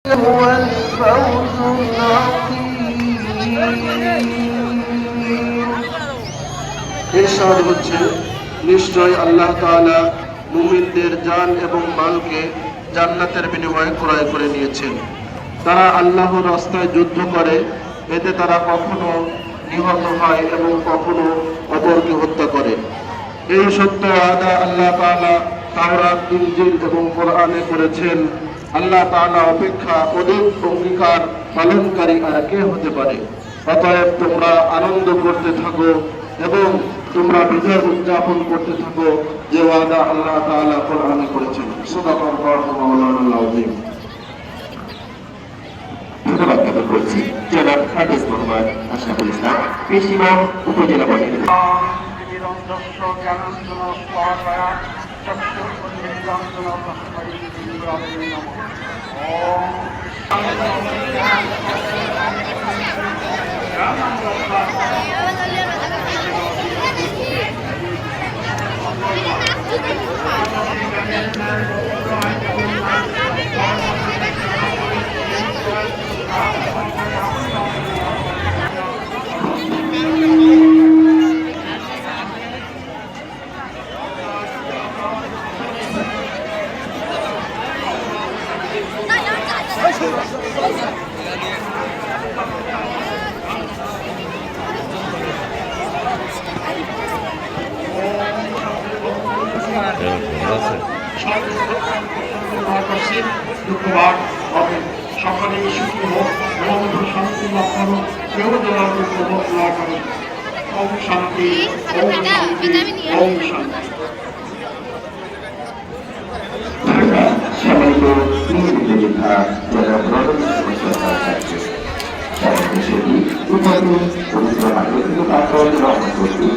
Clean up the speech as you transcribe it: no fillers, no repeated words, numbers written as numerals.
هو الفوز العظيم ইরশাদ হচ্ছে নিশ্চয় আল্লাহ তাআলা মুমিনদের জান এবং মালকে জান্নাতের বিনিময়ে ক্রয় করে নিয়েছেন। তারা আল্লাহর রাস্তায় যুদ্ধ করে, এতে তারা কখনো নিহত হয় এবং কখনো অপরকে হত্যা করে। এই সত্য ওয়াদা আল্লাহ তাআলা তাওরাত, ইনজিল এবং কোরআনে করেছেন। আল্লাহ তাআলা অপেক্ষা অধিক অঙ্গীকার পালনকারী আর কে হতে পারে? অতএব তোমরা আনন্দ করতে থাকো এবং তোমরা বিজয় উদযাপন করতে থাকো, যে ওয়াদা আল্লাহ তাআলা কোরআনে করেছেন। সাদাকাল্লাহু মাওলানাল আযীম। ধন্যবাদ জ্ঞাপন করছি জনাব হাফেজ মোহাম্মদ আশরাফুল ইসলাম, কৃষিমা উপজেলা পরিষদ। সকলেই সুখী হোক এবং শান্তি লাভ করুক, কেউ যেন দুঃখ না করে। ওম শান্তি, ওম শান্তি, ওম শান্তি। সবাইকে নির্বিঘ্নে জনাব রজনী সরকার সারা দেশে উপাধি পবিত্র আগে পাঠন রহমত